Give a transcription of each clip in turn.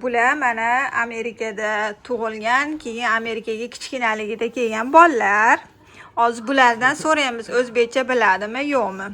Bular mana Amerikada tug'ilgan, keyin Amerikaga kichkinaligida kelgan bolalar. Hozir bulardan so'raymiz, o'zbekcha biladimi, yo'qmi?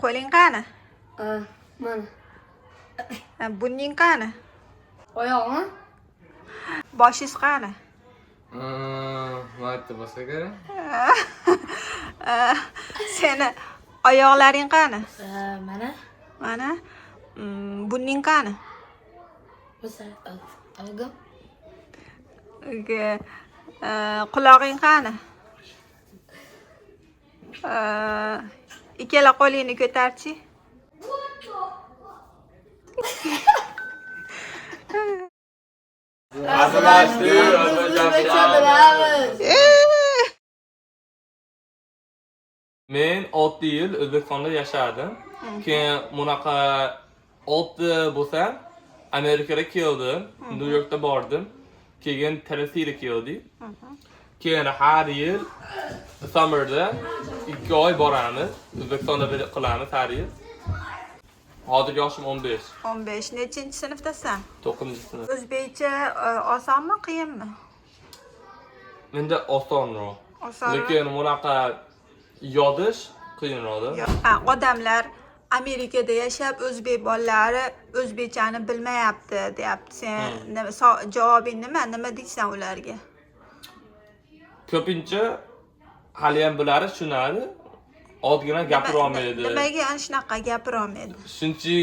Qo'ling qani? Mana. Buning qani? Oyog'imi? Boshingiz qani? Mayda bo'lsa kerak. Seni oyoqlaring qani? Mana. Mana. Buning qani? Bo'lsa, olgim. Qulog'ing qani? Ikkala qo'lingni ko'tarchi. Men 6 yil O'zbekistonda yashadim. Keyin bunaqa 6 bo'lsam Amerikaga keldim, New Yorkda bordim. Keyin Tennessee'ga keldik. Keyin har yil summerda 2 oy boramiz. O'zbekistonda qilamiz har yil. Hozir yoshim 15. 15. Nechinchi sinfdasan? 9-sinf. O'zbekcha osonmi, qiyinmi? Menda osonroq. Osonroq. Lekin bunaqa yodish qiyinroq. Odamlar Amerikada yashab o'zbek bolalari o'zbekchani bilmayapti, deyapti. Sen javobing nima? Nima deysan ularga? Ko'pincha hali ham bular tushunadi. Odgina gapira olmaydi. Nimaga ana shunaqa gapira olmaydi? Chunki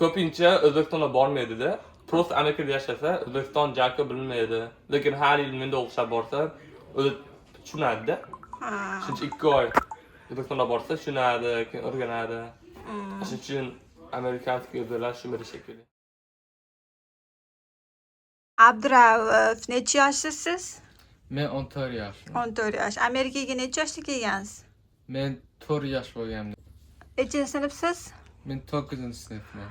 ko'pincha O'zbekistonga bormaydi-da. Prosta Amerikada yashasa, O'zbekiston jarki bilmaydi. Lekin har yil menda o'xshab borsa, o'zi tushunadi-da. Chunki 2 oy O'zbekistonga borsa, tushunadi, keyin o'rganadi. Shuning uchun amerikanskiy o'zlar shunday shekilli. Abdurauf, necha yoshsiz? Men 14 yoshman. 14 yosh. Amerikaga necha yoshda kelgansiz? Men 4 yosh bo'lganman. Nechinchi sinfsiz? Men 9-sinfman.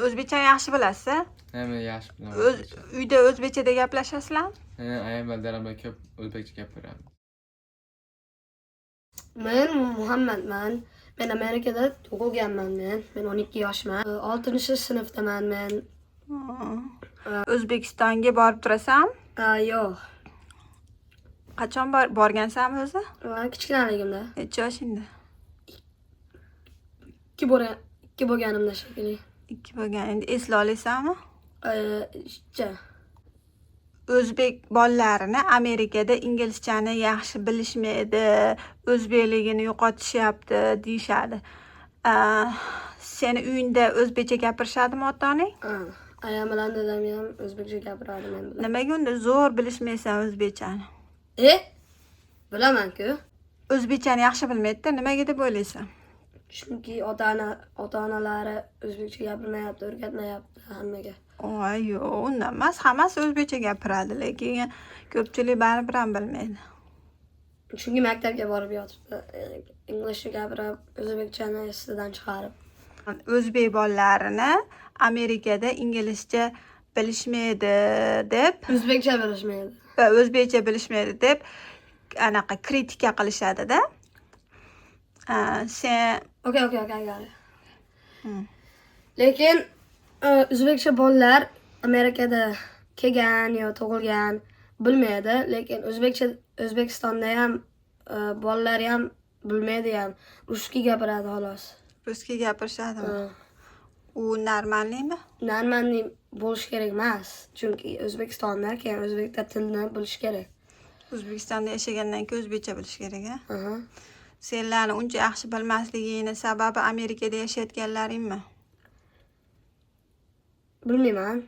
O'zbekcha yaxshi bilasiz? Men yaxshi bilaman. Uyda o'zbekchada gaplashasizlarmi? Ayam bildiram ko'p o'zbekcha gapiraman. Men Muhammadman. Men Amerikada tug'ilganman men. Men 12 yoshman. 6-sinfdaman men. O'zbekistonga borib turasan? Yo'q. Qachon borgansan o'zi? Kichkinaligimda. Necha yoshingda? 2 bo'lganimda shekilli. 2 bo'lgan. Endi esla olasanmi? O'zbek bolalarini Amerikada inglizchani yaxshi bilishmaydi, o'zbekligini yo'qotishyapti deyshadi. Seni uyingda o'zbekcha gapirishadimi ota-onang? Ayam bilan dadam ham o'zbekcha gapiradi men bilan. Nimaga unda zo'r bilishmaysan o'zbekchani? Bilaman-ku. O'zbekchani yaxshi bilmaydi-da, nimaga deb o'ylaysan? Chunki ota-onalari o'zbekcha gapirmayapti, o'rgatmayapti hammaga. Yo'q, undan emas, hammasi o'zbekcha gapiradi, lekin ko'pchilik baribir ham bilmaydi. Chunki maktabga borib yotibdi, inglizcha gapirib, o'zbekchani esidan chiqarib. O'zbek bolalarini Amerikada inglizcha bilishmaydi deb, O'zbekcha bilishmaydi. O'zbekcha bilishmaydi deb anaqa kritika qilishadi-da. Sen Okay. Lekin o'zbekcha bolalar Amerikada kelgan yo tug'ilgan bilmaydi, lekin O'zbekistonda ham bolalar ham bilmaydi ham, ruskiy gapiradi xolos. ruskiy gapirishadimi? U normalnimi? Normalniy bo'lish kerak emas, chunki O'zbekistonda keyin o'zbek tilini bilish kerak. O'zbekistonda yashagandan keyin o'zbekcha bilish kerak, Senlarni uncha yaxshi bilmasligingni sababi Amerikada yashayotganlaringmi? Bilmayman,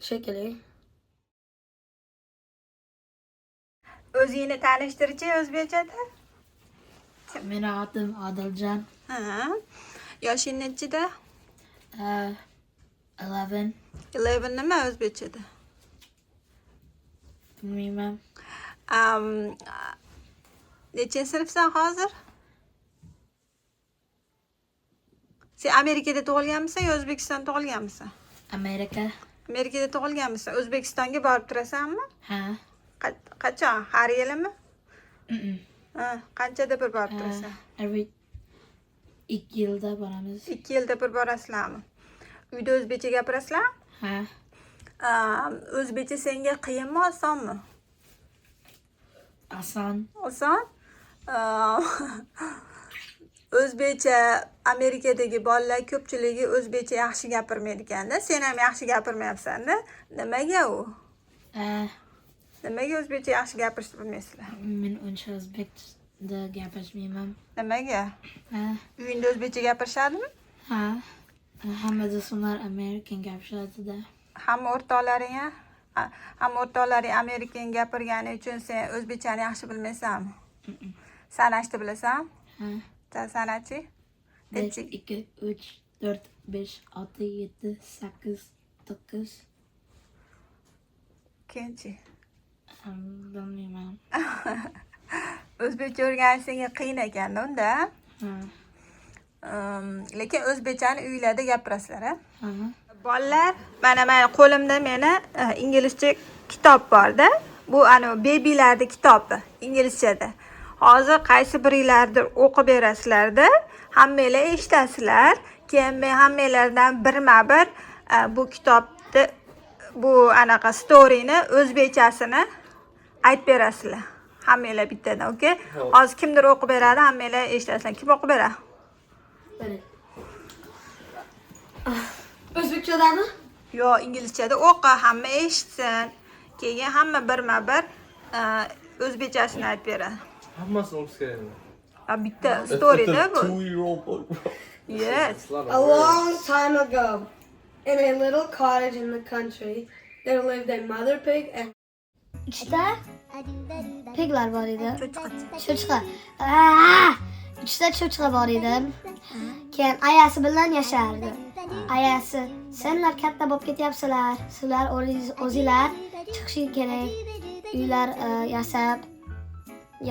shekilli. O'zingni tanishtirchi o'zbekchada? Meni adım Adiljon. Yoshing nechida? 11. 11 nima o'zbekchada? Bilmayman. Nechinchi sinfsan hozir? Sen Amerikada tug'ilganmisan yo O'zbekistonda tug'ilganmisan? Amerika. Amerikada tug'ilganmisan? O'zbekistonga borib turasanmi? Ha. Qachon? Har yilimi? Qanchada bir borib turasan? Every 2 yilda boramiz. 2 yilda bir borasizlarmi? Uyda o'zbekcha gapirasizlar? Ha. O'zbekcha senga qiyinmi, osonmi? Oson. Oson. O'zbekcha Amerikadagi bolalar ko'pchiligi o'zbekcha yaxshi gapirmaydi ekanda. Sen ham yaxshi gapirmayapsan-da. Nimaga u? Nimaga o'zbekcha yaxshi gapirishni bilmaysizlar? Men uncha o'zbekcha gapirmayman. Nimaga? Uyingda o'zbekcha gapirishadimi? Ha. Hamma do'stlar Amerikan gapirishadi-da. Hamma o'rtoqlaring Amerikan gapirgani uchun sen o'zbekchani yaxshi bilmaysanmi? Sanashni bilasanmi? Ha. Sanachi? 1, 2, 3, 4, 5, 6, 7, 8, 9. Kenchi. Bilmayman. O'zbekcha o'rganish senga qiyin ekanda unda. Lekin o'zbekchani uylarda gapirasizlar, ha? Bolalar, mana qo'limda meni inglizcha kitob borda. Bu bebilarning kitobi inglizchada. Hozir qaysi biringlardir o'qib berasizlarda, hammanglar eshitasizlar. Keyin men hammanglardan birma-bir bu kitobni bu anaqa storyni o'zbekchasini aytib berasizlar. Hammanglar bittadan, okey? Hozir kimdir o'qib beradi, hammanglar eshitasizlar. Kim o'qib beradi? O'zbekchadami? Yo, inglizchada o'qi, hamma eshitsin. Keyin hamma birma-bir o'zbekchasini aytib beradi. Hammasini o'qish kerakmi? Bitta storyda bu. 2-year-old boy. Yes. A long time ago, in a little cottage in the country, there lived a mother pig and uchta piglar bor edi. Cho'chqa. Uchta cho'chqa bor edi. Keyin ayasi bilan yashardi. Ayasi, senlar katta bo'lib ketyapsizlar. Sizlar o'zinglar chiqishi kerak. Uylar yasab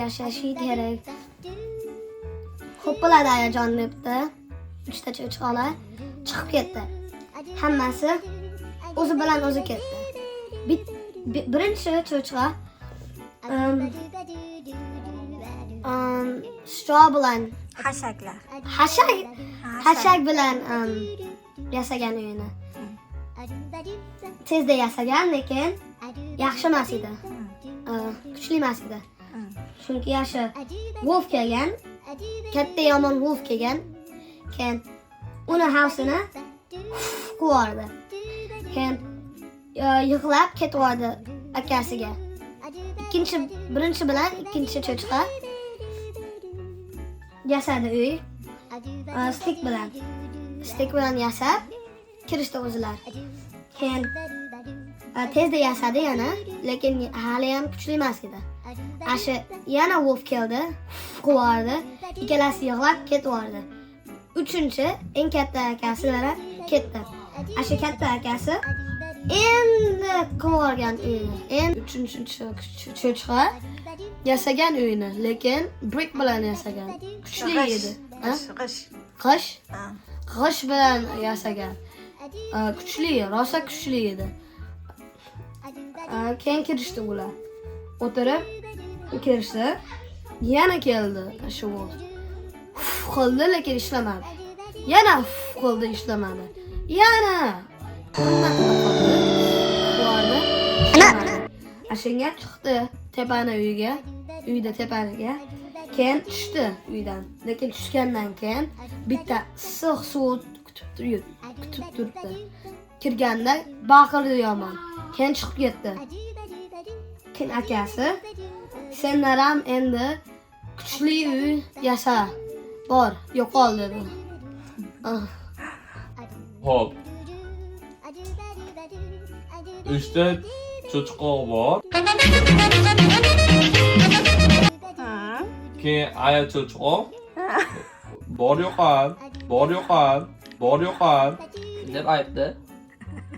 yashashi kerak. Xo'p bo'ladi ayajon debdi. Uchta cho'chqalar chiqib ketdi. Hammasi o'zi bilan o'zi ketdi. Birinchi cho'chqa straw bilan hashak bilan yasagan uyini. Tezda yasagan, lekin yaxshi emas edi. Kuchli emas edi. Chunki yaxshi wolf kelgan, katta yomon wolf kelgan. Keyin uni havsini quvardi. Keyin yig'lab ketdi akasiga. Birinchi bilan ikkinchi cho'chqa yasadi uy. Stik bilan yasab kirishdi o'zlar. Keyin tezda yasadi yana, lekin hali ham kuchli emas edi. Ashi yana wolf keldi, quvardi. Ikkalasi yig'lab ketdi. Uchinchi eng katta akasilari ketdi. Ashi katta akasi endi quvargan uyini. Endi uchinchi cho'chqa yasagan uyini, lekin brick bilan yasagan. Kuchli edi. G'ish bilan yasagan. Kuchli, rosa kuchli edi. Keyin kirishdi ular. O'tirib kirishdi. Yana keldi shu wolf. Qildi, lekin ishlamadi. Yana qildi, ishlamadi. Yana Ashunga chiqdi uyda tepaniga. Keyin tushdi uydan. Lekin tushgandan keyin bitta issiq suv kutib turibdi. Kirganda baqirdi yomon. Keyin chiqib ketdi. Keyin akasi, senlar ham endi kuchli uy yasa. Bor, yo'qol dedi. Hop. 3ta cho'chqa bor. Keyin aya cho'chqa. Bor yo'qol deb aytdi.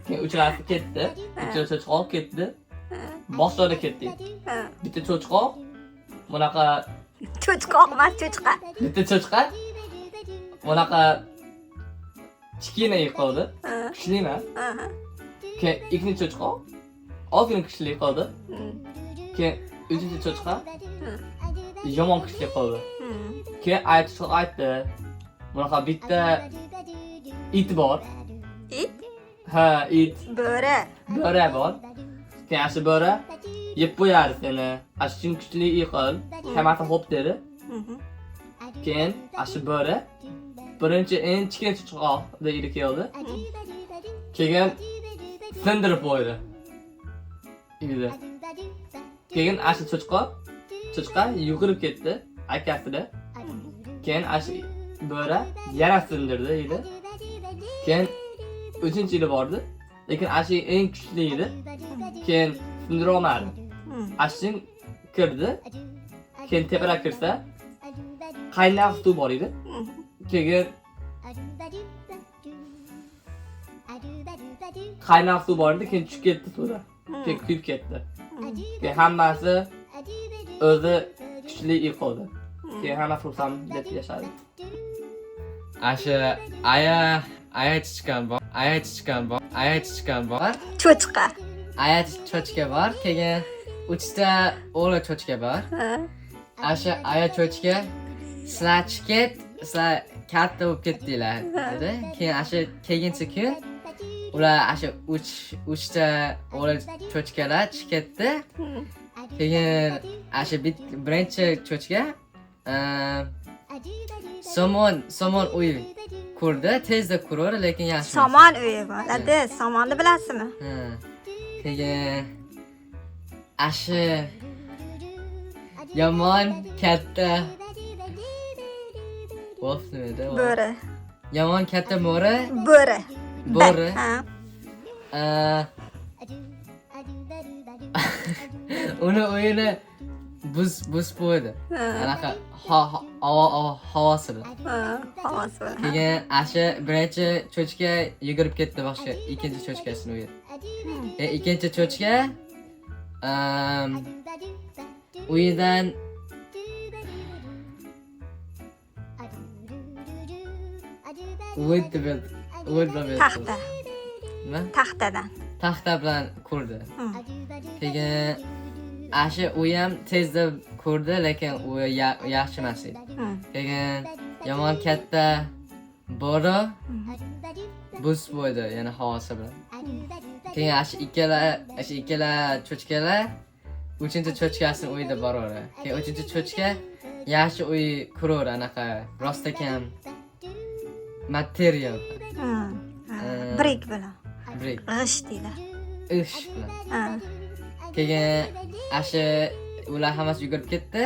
Keyin uchalasi ketdi. Uchta cho'chqa ketdi. Boshqalar ketdi. Bitta cho'chqa bunaqa bitta cho'chqa bunaqa kichkina yiqildi. Kuchli emas. Keyin ikkinchi cho'chqa ozgina kuchli qoldi. Keyin uchinchi cho'chqa yomon kuchli qoldi. Keyin aytdi, bunaqa bitta it bor. Ha, it. Bo'ri. Bo'ra bor. Keyin ashi bo'ra yeb qo'yadi seni. Ashing kuchli yiqil. Hammasi xo'p dedi. Keyin ashi bo'ra birinchi eng kichkina chuchqoqda iri keldi. Keyin sindirib qo'ydi. Uyda. Keyin ashi chuchqa yugurib ketdi akasida. Keyin ashi bo'ra yana sindirdi edi. Keyin 3-yili bordi. Lekin ashi eng kuchli edi. Keyin sindira olmadi. Ashing kirdi. Keyin tepalab kirsa qaynoq suv bor edi. Keyin qaynoq suv bor edi, keyin tushib ketdi suvda. Keyin kuyib ketdi. Keyin hammasi o'zi kuchli yiqildi. Keyin hamma xursand deb yashadi. Ashi aya chiqqan bor. Cho'chqa. Aya cho'chqa bor. Keyin 3 ta o'g'il cho'chqa bor. Ashi aya cho'chqa sizlar chiqib, sizlar katta bo'lib ketdinglar dedi. Keyin ashi keyinchi kun ular ashi 3 ta o'g'il cho'chqalar chiqib ketdi. Keyin ashi birinchi cho'chqa somon uy kurdi, tezda kurur, lekin yaxshi. Somon uyi bor. Adi, somonni bilasizmi? Keyin ashi yomon katta bo'ldi. Bo'ri. Yomon katta bo'ri. Bo'ri. Bo'ri. Ha. Uni uyini buz qo'ydi. Anaqa havasi bilan. Havasi bilan. Keyin ashi birinchi cho'chqa yugurib ketdi boshqa ikkinchi cho'chqasini uyga. Ikkinchi cho'chqa uyidan Taxta. Nima? Taxtadan. Taxta bilan kurdi. Keyin ashi u ham tezda kurdi, lekin u yaxshi emas edi. Keyin yomon katta bo'ri buz qo'ydi, yana havasi bilan. Keyin ashi ikkala cho'chqalar uchinchi cho'chqasini uyda boradi. Keyin uchinchi cho'chqa yaxshi uy qurur, anaqa rostakam material. Brick bilan. Brick. G'isht deydi. Ish bilan. Keyin ashi ular hammasi yugurib ketdi.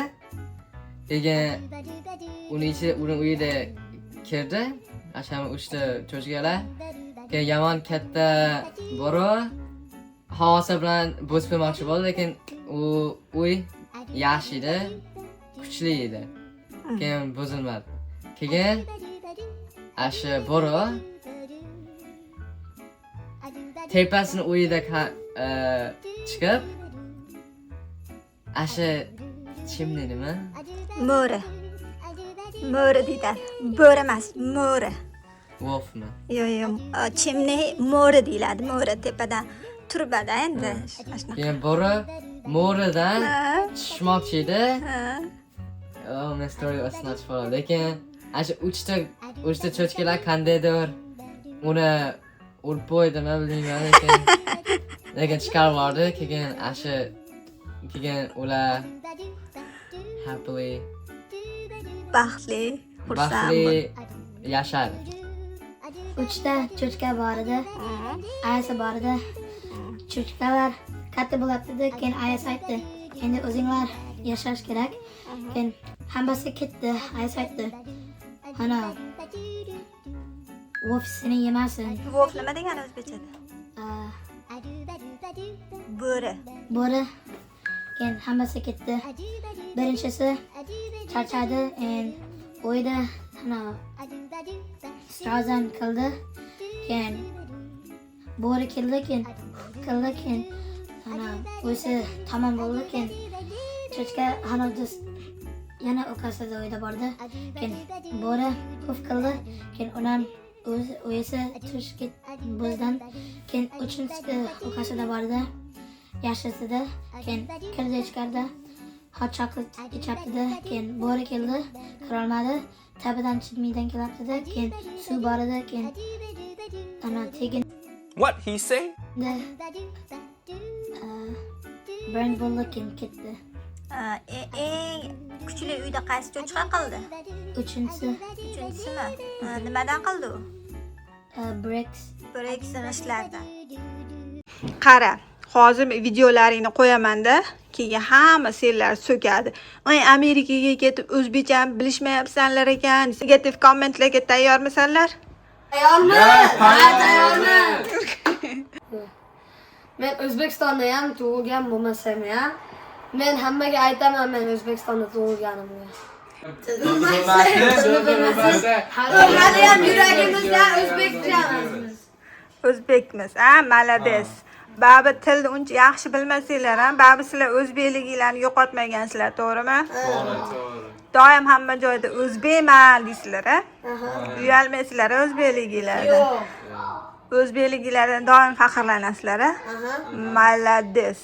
Keyin uni uyida kirdi. Ashi ham 3 ta cho'chqalar. Keyin yomon katta bo'ri havasi bilan buz qo'ymoqchi bo'ldi, lekin u uy yaxshi edi, kuchli edi. Keyin buzilmadi. Keyin ashi bo'ri tepasini uyida chiqib ashi chimni nima? Mo'ri. Mo'ri deydi. Bo'ri emas, mo'ri. Wolfmi? Yo'q, chimni mo'ri deyiladi. Mo'ri tepadan turbada endi. Keyin bo'ri mo'ridan tushmoqchi edi. Uni story osnach falan. Lekin ashi 3 ta cho'chqalar qandaydir uni urib qo'ydimi bilmayman, lekin chiqarib yubordi. Keyin ular happily baxtli, xursand yashadi. 3 ta cho'chqa bor edi. Ayasi bor edi. Cho'chqalar katta bo'ladi, keyin ayasi aytdi, endi o'zinglar yashash kerak. Keyin hammasi ketdi. Ayasi aytdi, ana Wolf seni yemasin. Wolf nima degani o'zbekchada? Bo'ri. Bo'ri. Keyin hammasi ketdi. Birinchisi charchadi, uyda ana strazan qildi. Keyin bo'ri keldi, keyin ana o'zi tamom bo'ldi. Keyin cho'chqa ana yana ukasida uyda bordi. Keyin bo'ri puf qildi. Keyin undan o'zi tushib buzdan. Keyin uchinchi ukasida bordi. Yashasida. Keyin kirdi ichkarida. Hot chocolate ichabdi. Keyin bo'ri keldi. Kirolmadi. Tabidan chimiydan kelibdi. Keyin suv bor edi. Keyin ana tegin. What he say? Ne? Birinchi bo'ldi, keyin ketdi. Eng kuchli uyda qaysi cho'chqa qildi? Uchinchisi Uchinchisimi? Nimadan qildi u? Bricks. Breks g'ishtlardan. Qara, hozir videolaringni qo'yaman-da, keyin hamma senlar so'kadi. Ay, Amerikaga ketib o'zbekcha bilishmayapsanlar ekan. Negativ kommentlarga tayyormisanlar? Tayyormiz? Tayyormiz. Men O'zbekistonda ham tug'ilgan bo'lmasam ham, men hammaga aytaman men O'zbekistonda tug'ilganimni. Hali ham yuragimizda o'zbekchamiz. O'zbekmiz, ha, malades. Babi tilni uncha yaxshi bilmasanglar ham, babi sizlar o'zbekliginglarni yo'qotmagansizlar, to'g'rimi? Doim hamma joyda o'zbekman deysizlar, ha? Uyalmaysizlar o'zbekliginglardan. Yo'q. O'zbekliginglardan doim faxrlanasizlar, ha? Malades.